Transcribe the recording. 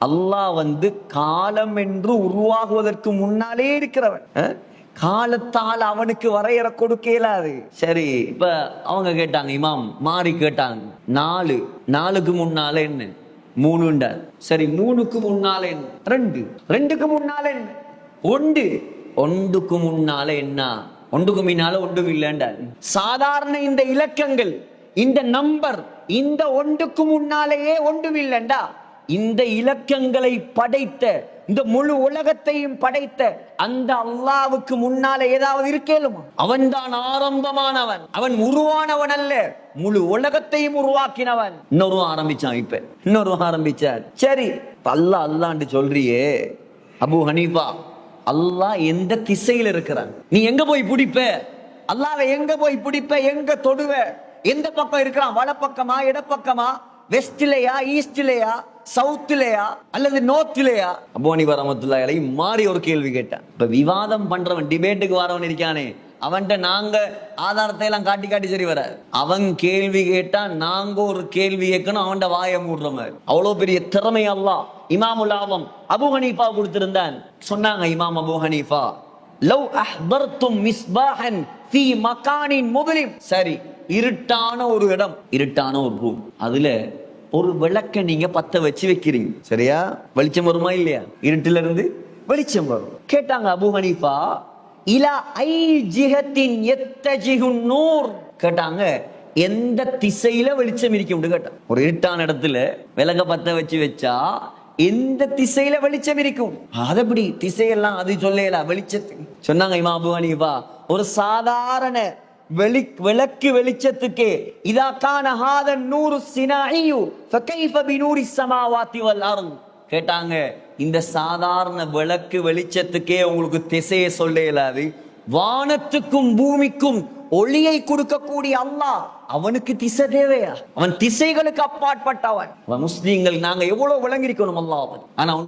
அல்லாஹ் காலம் என்று உருவாகுவதற்கு முன்னாலே இருக்கிறவன். காலத்தால் அவனுக்கு வரையறை கொடுக்க இயலாது. சரி, இப்ப அவங்க கேட்டாங்க, இமாம் மாறி கேட்டாங்க, 4க்கு முன்னால என்ன? 3. சரி, 3க்கு முன்னால என்ன? 2. 2க்கு முன்னால என்ன? 1. 1க்கு முன்னால என்ன? 1க்கு முன்னால ஒன்றும் இல்லைண்டா. சாதாரண இந்த இலக்கங்கள், இந்த நம்பர், இந்த 1க்கு முன்னாலேயே ஒன்றும் இல்லைண்டா. இந்த இலக்கங்களை படைத்த, இந்த முழு உலகத்தையும் படைத்த அந்த அல்லாஹ்வுக்கு முன்னால ஏதாவது இருக்கேலுமா? அவன் தான் ஆரம்பமானவன், அவன் உருவானவன் அல்ல, முழு உலகத்தையும் உருவாக்கினவன். இன்னொரு ஆரம்பிச்சார். சரி, அல்லாஹ்ன்னு சொல்றியே அபூ ஹனீஃபா, அல்லாஹ் எந்த திசையில் இருக்கிறான்? நீ எங்க போய் பிடிப்ப? அல்லாஹ்வை எங்க போய் பிடிப்ப? எங்க தொடுவ? எந்த பக்கம் இருக்கிறான்? வலப்பக்கமா, இடப்பக்கமா, வெஸ்ட்லயா, ஈஸ்ட்லயா, சவுத்லயா அல்லது நோர்த்லயா? அபூ ஹனீஃபா ரஹ்மத்துல்லாஹி அலைஹி மாறி ஒரு கேள்வி கேட்டான். இப்ப விவாதம் பண்றவன், டிபேட்டுக்கு வரவன் இருக்கானே, அவன்கிட்ட நாங்க ஆதாரத்தை எல்லாம் காட்டி காட்டி சரி வர. அவன் கேள்வி கேட்டா நாங்க ஒரு கேள்வி கேட்கணும், அவன்கிட்ட வாயை மூடுற மாதிரி. அவ்வளவு பெரிய திறமை அல்லாஹ் இமாமுல் ஆலம் அபூ ஹனீஃபா கொடுத்திருந்தான். சொன்னாங்க இமாம் அபூ ஹனீஃபா, லவ் அஹ்பர்தும் மிஸ்பாஹன் ஃபீ மகானின் முஸ்லிம். சரி, இருட்டான ஒரு இடம், இருட்டான ஒரு ரூம், அதுல ஒரு விளக்க நீங்க பத்த வச்சு வைக்கிறீங்க, சரியா? வெளிச்சம் வருமா இல்லையா? இருட்டுல இருந்து வெளிச்சம் வரும். கேட்டாங்க அபூ ஹனீஃபா, இலா ஐ ஜிஹத்தின் யத்தஜிஹுன் நூர். கேட்டாங்க, எந்த திசையில வெளிச்சம் இருக்கும் கேட்டாங்க. ஒரு இருட்டான இடத்துல விளக்க பத்த வச்சு வச்சா எந்த திசையில வெளிச்சம் இருக்கும்? அதப்படி திசையெல்லாம் அது சொல்லல, வெளிச்சத்துக்கு சொன்னாங்க இமாம் அபூ ஹனீஃபா, ஒரு சாதாரண விளக்கு வெளிச்சத்துக்கு இதா கான ஹாதன் நூரு சினாஇயு ஃபகைஃப பினூரி ஸமாவாத்தி வல் அர்த். கேட்டாங்க, இந்த சாதாரண விளக்கு வெளிச்சத்துக்கே உங்களுக்கு திசையை சொல்ல இயலாது, வானத்துக்கும் பூமிக்கும் ஒளியை கொடுக்கக்கூடிய அல்லாஹ், அவனுக்கு திசை தேவையா? அவன் திசைகளுக்கு அப்பாற்பட்டவன். முஸ்லிம்கள் நாங்க எவ்வளவு விளங்கிருக்கணும் அல்லாஹ். ஆனா